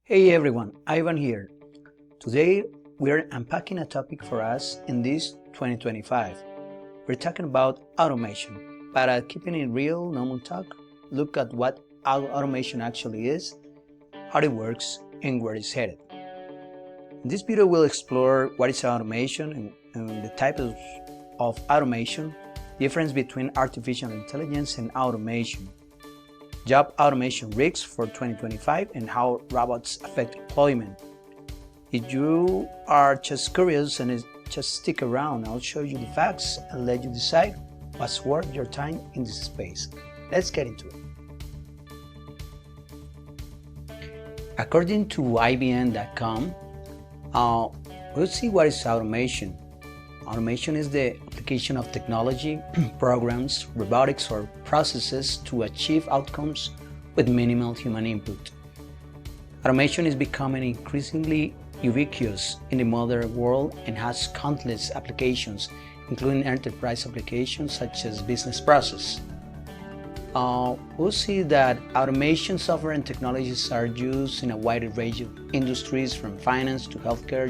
Hey everyone, Ivan here. Today we're unpacking a topic for us in this 2025. We're talking about automation, but keeping it real, normal talk, look at what automation actually is, how it works, and where it's headed. In this video we'll explore what is automation and the types of automation, difference between artificial intelligence and automation, job automation risks for 2025, and how robots affect employment. If you are just curious and just stick around, I'll show you the facts and let you decide what's worth your time in this space. Let's get into it. According to IBM.com, we'll see what is automation. Automation is the application of technology, programs, robotics, or processes to achieve outcomes with minimal human input. Automation is becoming increasingly ubiquitous in the modern world and has countless applications, including enterprise applications such as business process. We'll see that automation software and technologies are used in a wide range of industries, from finance to healthcare,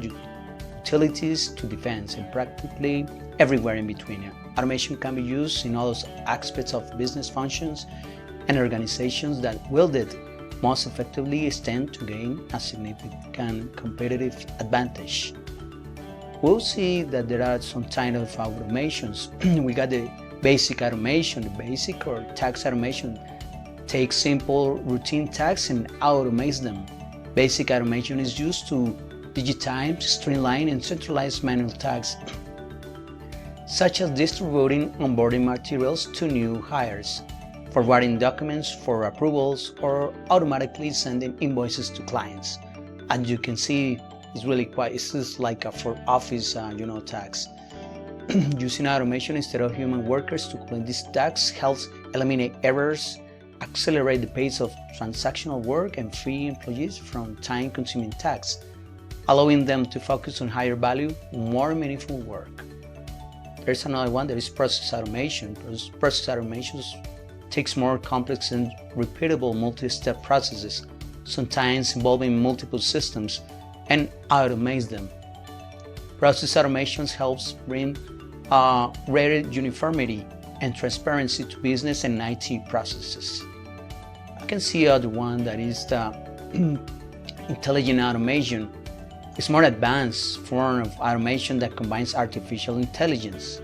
utilities to defense, and practically everywhere in between. Automation can be used in all those aspects of business functions and organizations that wield it most effectively stand to gain a significant competitive advantage. We'll see that there are some kind of automations. We got the basic automation. The basic or task automation takes simple routine tasks and automates them. Basic automation is used to digitize, streamline, and centralize manual tasks, such as distributing onboarding materials to new hires, forwarding documents for approvals, or automatically sending invoices to clients. As you can see, this is like for office tasks. Using automation instead of human workers to complete these tasks helps eliminate errors, accelerate the pace of transactional work, and free employees from time-consuming tasks, allowing them to focus on higher value, more meaningful work. There's another one that is process automation. Process automation takes more complex and repeatable multi-step processes, sometimes involving multiple systems, and automates them. Process automation helps bring greater uniformity and transparency to business and IT processes. You can see other one that is the intelligent automation. It's a more advanced form of automation that combines artificial intelligence,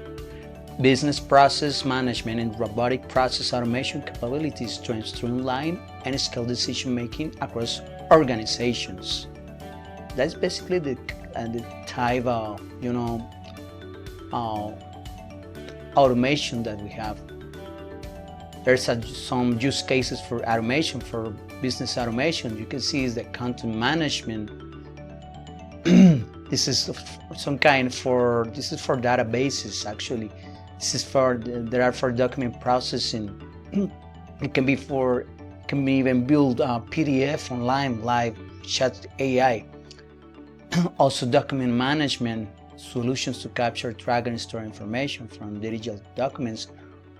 business process management, and robotic process automation capabilities to streamline and scale decision-making across organizations. That's basically the type of automation that we have. There's some use cases for automation, for business automation. You can see is the content management. This is for databases. Actually, this is for document processing. It can be even build a PDF online, live chat AI. Also, document management solutions to capture, track, and store information from digital documents.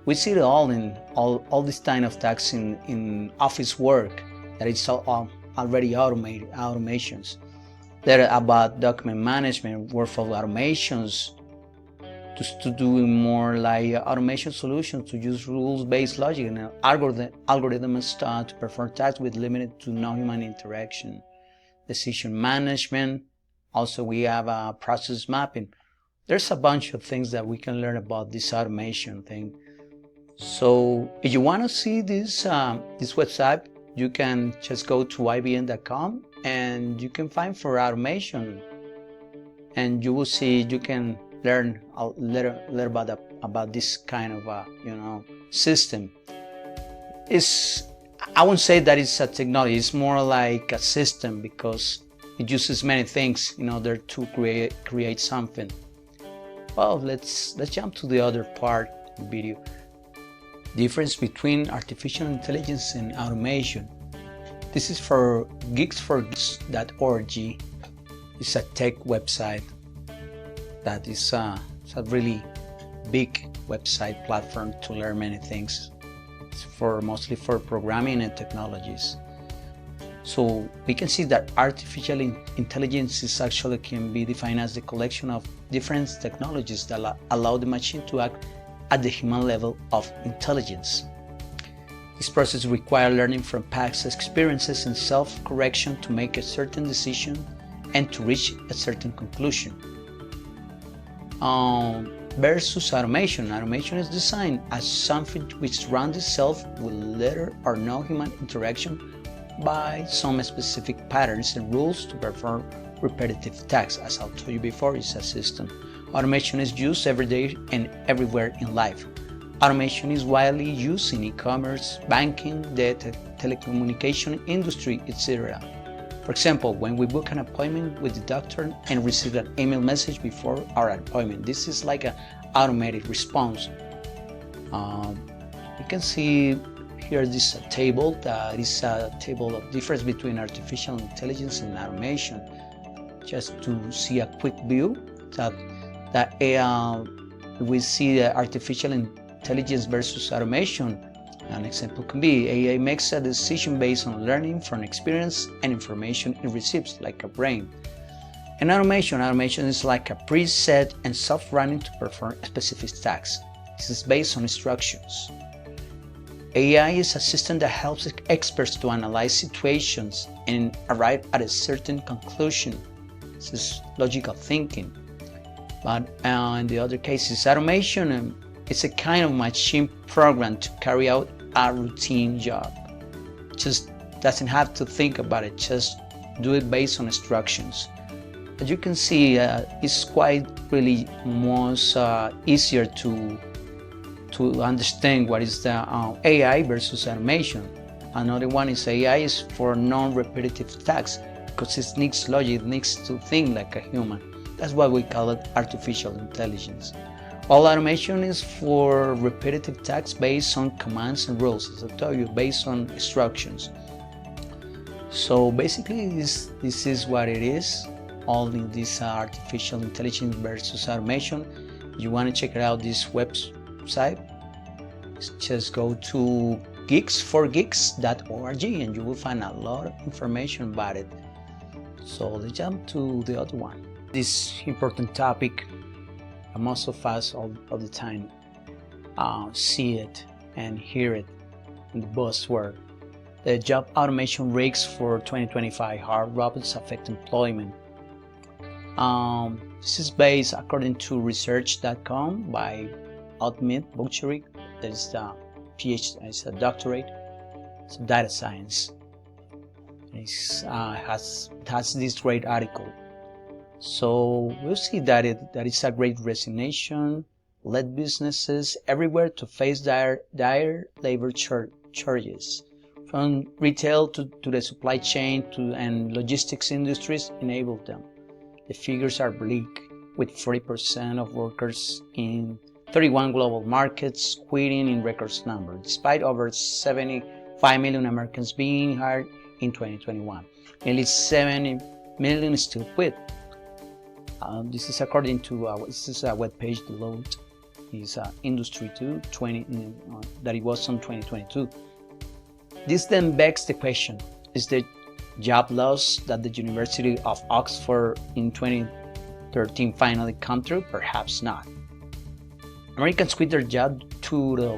We see it all in all this kind of tasks in office work that is already automations. There are about document management, workflow automations, to do more like automation solutions to use rules-based logic and algorithms to perform tasks with limited to no human interaction. Decision management. Also, we have process mapping. There's a bunch of things that we can learn about this automation thing. So if you want to see this website, you can just go to IBM.com and you can find for automation, and you will see, you can learn a little about this kind of system. I won't say that it's a technology, it's more like a system, because it uses many things in order to create something. Well, let's jump to the other part of the video. Difference between artificial intelligence and automation. This is for geeks4geeks.org. It's a tech website that is a really big website platform to learn many things. It's mostly for programming and technologies. So we can see that artificial intelligence is actually can be defined as the collection of different technologies that allow the machine to act at the human level of intelligence. This process requires learning from past experiences and self-correction to make a certain decision and to reach a certain conclusion. Versus automation. Automation is designed as something which surrounds itself with little or no human interaction by some specific patterns and rules to perform repetitive tasks. As I told you before, it's a system. Automation is used every day and everywhere in life. Automation is widely used in e-commerce, banking, the telecommunication industry, etc. For example, when we book an appointment with the doctor and receive an email message before our appointment, this is like an automated response. You can see here this table that is a table of difference between artificial intelligence and automation. Just to see a quick view that we see the artificial intelligence versus automation. An example can be AI makes a decision based on learning from experience and information it receives, like a brain. And automation is like a preset and self-running to perform specific tasks. This is based on instructions. AI is a system that helps experts to analyze situations and arrive at a certain conclusion. This is logical thinking. But in the other cases, automation is a kind of machine program to carry out a routine job. Just doesn't have to think about it, just do it based on instructions. As you can see, it's quite really most easier to understand what is the AI versus automation. Another one is AI is for non-repetitive tasks because it needs logic, it needs to think like a human. That's why we call it artificial intelligence. While automation is for repetitive tasks based on commands and rules, as I told you, based on instructions. So basically this is what it is, all in this artificial intelligence versus automation. You want to check it out, this website, just go to geeks4geeks.org and you will find a lot of information about it. So let's jump to the other one. This important topic, most of us all the time see it and hear it in the buzzword. The job automation risks for 2025, how robots affect employment. This is based according to research.com by Altmit Butcherik. That is the PhD, it's a doctorate. It's data science. It has this great article. So we'll see that it's a great resignation, led businesses everywhere to face dire labor shortages. From retail to the supply chain and logistics industries enabled them. The figures are bleak, with 40% of workers in 31 global markets quitting in record numbers, despite over 75 million Americans being hired in 2021. Nearly 70 million still quit. This is according to this is a web page. The load is Industry 220 that it was on 2022. This then begs the question: is the job loss that the University of Oxford in 2013 finally come through? Perhaps not. Americans quit their job to the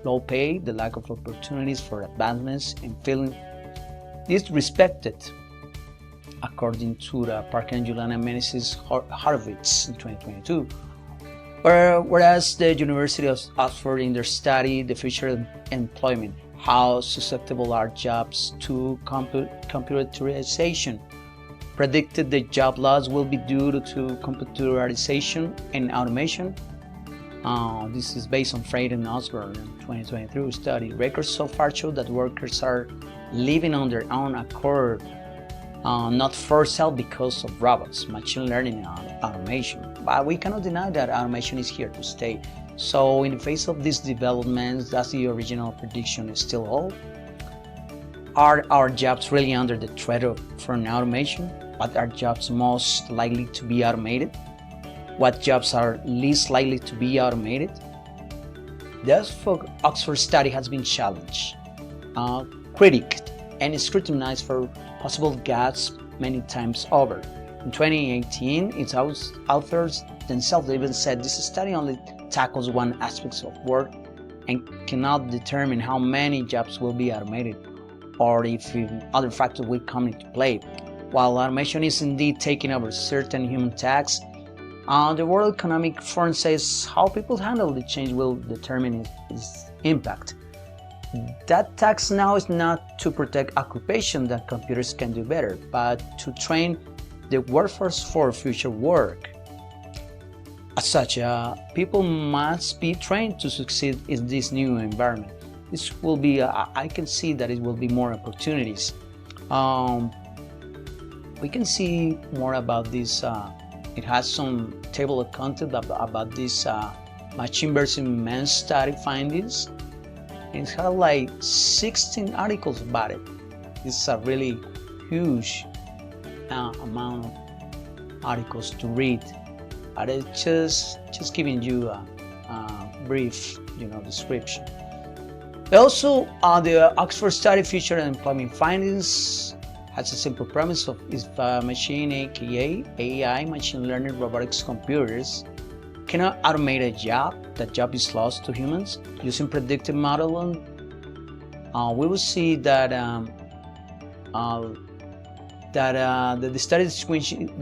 low pay, the lack of opportunities for advancements, and feeling disrespected, according to the Parker and Juliana Meneses Horowitz in 2022. Whereas the University of Oxford, in their study, The Future of Employment, how susceptible are jobs to computerization, predicted the job loss will be due to computerization and automation. This is based on Freight and Osborne in 2023 study. Records so far show that workers are living on their own accord, not forced out because of robots, machine learning, and automation. But we cannot deny that automation is here to stay. So in the face of these developments, does the original prediction still hold? Are our jobs really under the threat from automation? What are jobs most likely to be automated? What jobs are least likely to be automated? The Oxford study has been challenged, critiqued, and scrutinized for possible gaps many times over. In 2018, its authors themselves even said this study only tackles one aspect of work and cannot determine how many jobs will be automated or if other factors will come into play. While automation is indeed taking over certain human tasks, the World Economic Forum says how people handle the change will determine its impact. That task now is not to protect occupation that computers can do better, but to train the workforce for future work. As such, people must be trained to succeed in this new environment. This will be, I can see that it will be more opportunities. We can see more about this. It has some table of content about this machine versus man study findings. It has like 16 articles about it. It's a really huge amount of articles to read, but it's just giving you a brief, description. Also, the Oxford study featured employment findings has a simple premise of if machine, aka AI, machine learning, robotics, computers, cannot automate a job, that job is lost to humans using predictive modeling. We will see that the study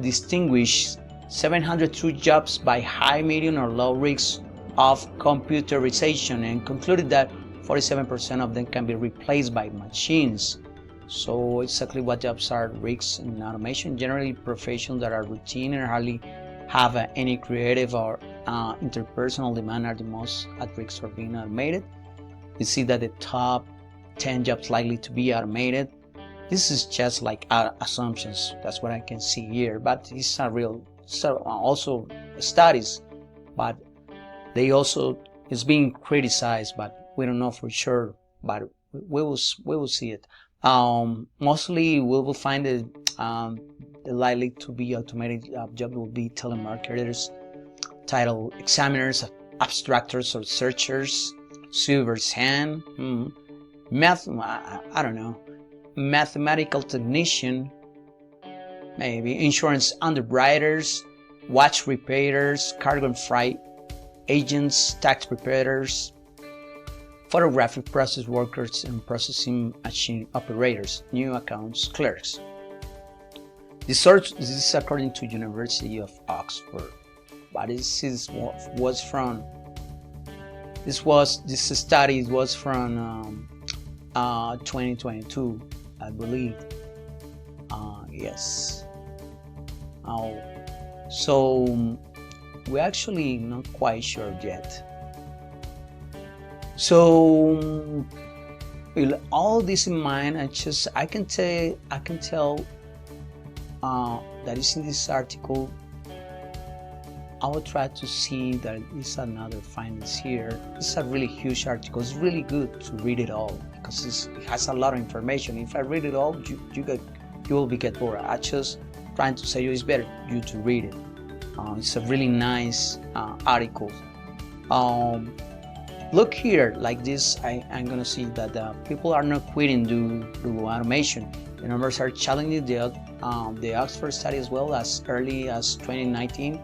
distinguished 702 jobs by high, medium, or low risks of computerization and concluded that 47% of them can be replaced by machines. So exactly what jobs are risks in automation? Generally, professions that are routine and hardly have any creative or interpersonal demand are the most at risk for being automated. You see that the top 10 jobs likely to be automated. This is just like assumptions. That's what I can see here, but these are real. So also studies, but they also is being criticized, but we don't know for sure. But we will see it. Mostly we will find that the likely to be automated job will be telemarketers, title examiners, abstractors or searchers, silver's hand, I don't know, mathematical technician, maybe insurance underwriters, watch repairers, cargo and freight agents, tax preparers, photographic process workers, and processing machine operators, new accounts clerks. This is according to University of Oxford, but this study was from 2022, I believe. Yes. So we're actually not quite sure yet. So with all this in mind, I can tell that is in this article. I will try to see that is another findings here. It's a really huge article. It's really good to read it all because it has a lot of information. If I read it all, you will get bored. I just trying to say it's better you to read it. It's a really nice article. Look here, like this, I'm gonna see that people are not quitting due to automation. The numbers are challenging the Oxford study as well. As early as 2019.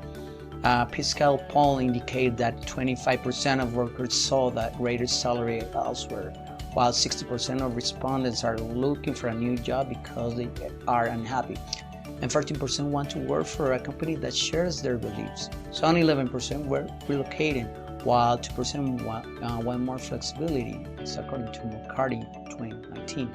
Fiscal poll indicated that 25% of workers saw that greater salary elsewhere, while 60% of respondents are looking for a new job because they are unhappy, and 14% want to work for a company that shares their beliefs. So only 11% were relocating, while 2% want more flexibility. It's according to McCarty 2019.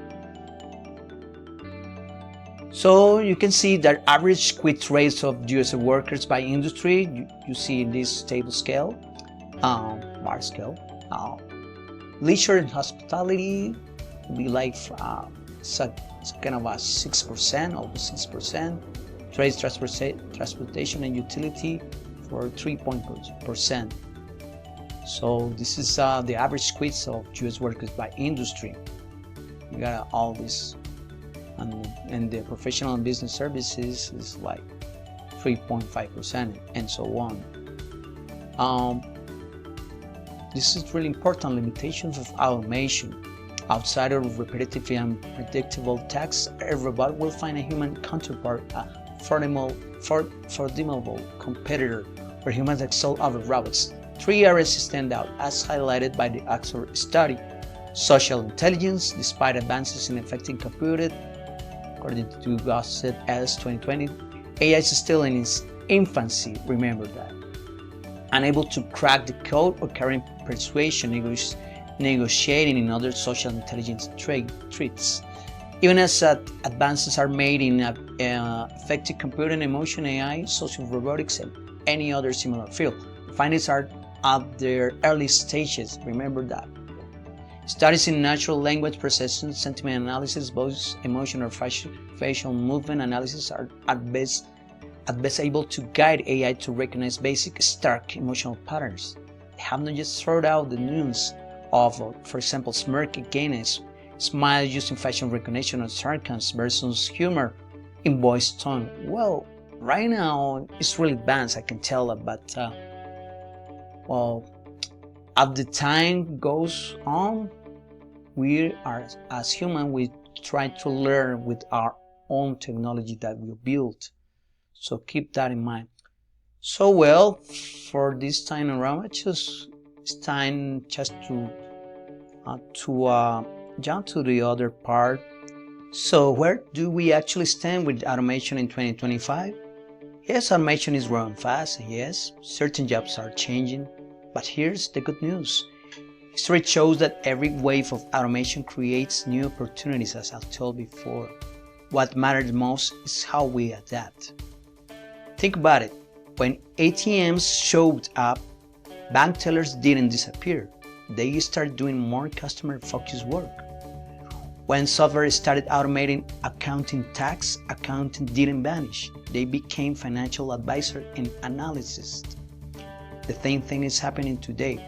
So you can see that average quit rates of US workers by industry, you see in this table scale, bar scale. Leisure and hospitality will be like it's kind of a 6%, almost 6%. Trade, transportation and utility for 3%. So this is the average quits of US workers by industry. We got all this. And the professional and business services is like 3.5% and so on. This is really important, limitations of automation. Outside of repetitive and predictable tasks, a robot will find a human counterpart, a formidable competitor, where humans excel over robots. Three areas stand out, as highlighted by the Oxford study. Social intelligence, despite advances in effective computing, according to Gossett S. 2020, AI is still in its infancy, remember that. Unable to crack the code or carrying persuasion, negotiating, and other social intelligence traits. Even as advances are made in effective computing, emotion, AI, social robotics, and any other similar field, the findings are at their early stages, remember that. Studies in natural language processing, sentiment analysis, voice, emotion, or facial movement analysis are at best able to guide AI to recognize basic, stark emotional patterns. They have not just thrown out the nuance of, for example, smirk against smile using facial recognition or sarcasm versus humor in voice tone. Well, right now it's really advanced, I can tell that, but as the time goes on, we are, as humans, we try to learn with our own technology that we built. So keep that in mind. So for this time around, it's time just to jump to the other part. So where do we actually stand with automation in 2025? Yes, automation is growing fast, and yes, certain jobs are changing, but here's the good news. History shows that every wave of automation creates new opportunities, as I've told before. What matters most is how we adapt. Think about it. When ATMs showed up, bank tellers didn't disappear. They started doing more customer-focused work. When software started automating accounting tasks, accounting didn't vanish. They became financial advisors and analysts. The same thing is happening today.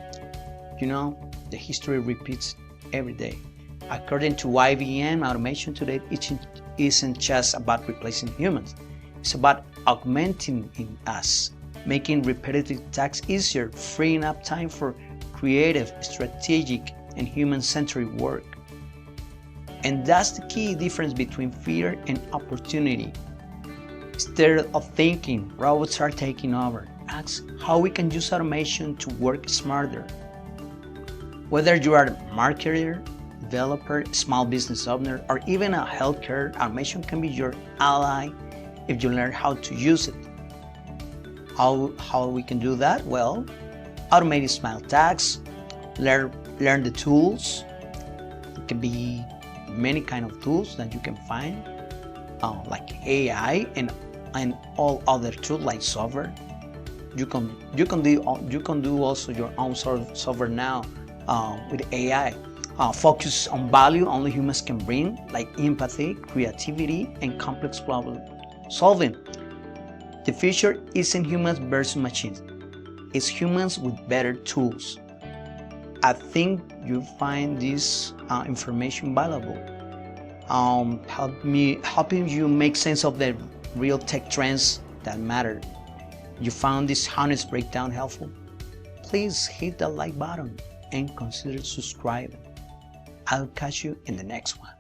The history repeats every day. According to IBM, automation today isn't just about replacing humans. It's about augmenting in us, making repetitive tasks easier, freeing up time for creative, strategic, and human-centered work. And that's the key difference between fear and opportunity. Instead of thinking robots are taking over, ask how we can use automation to work smarter. Whether you are a marketer, developer, small business owner, or even a healthcare, automation can be your ally if you learn how to use it. How we can do that? Well, automate small tasks, learn the tools. It can be many kind of tools that you can find, like AI and all other tools like software. You can do also your own software now with AI. Focus on value only humans can bring, like empathy, creativity, and complex problem solving. The future isn't humans versus machines. It's humans with better tools. I think you find this information valuable, helping you make sense of the real tech trends that matter. You found this honest breakdown helpful? Please hit the like button and consider subscribing. I'll catch you in the next one.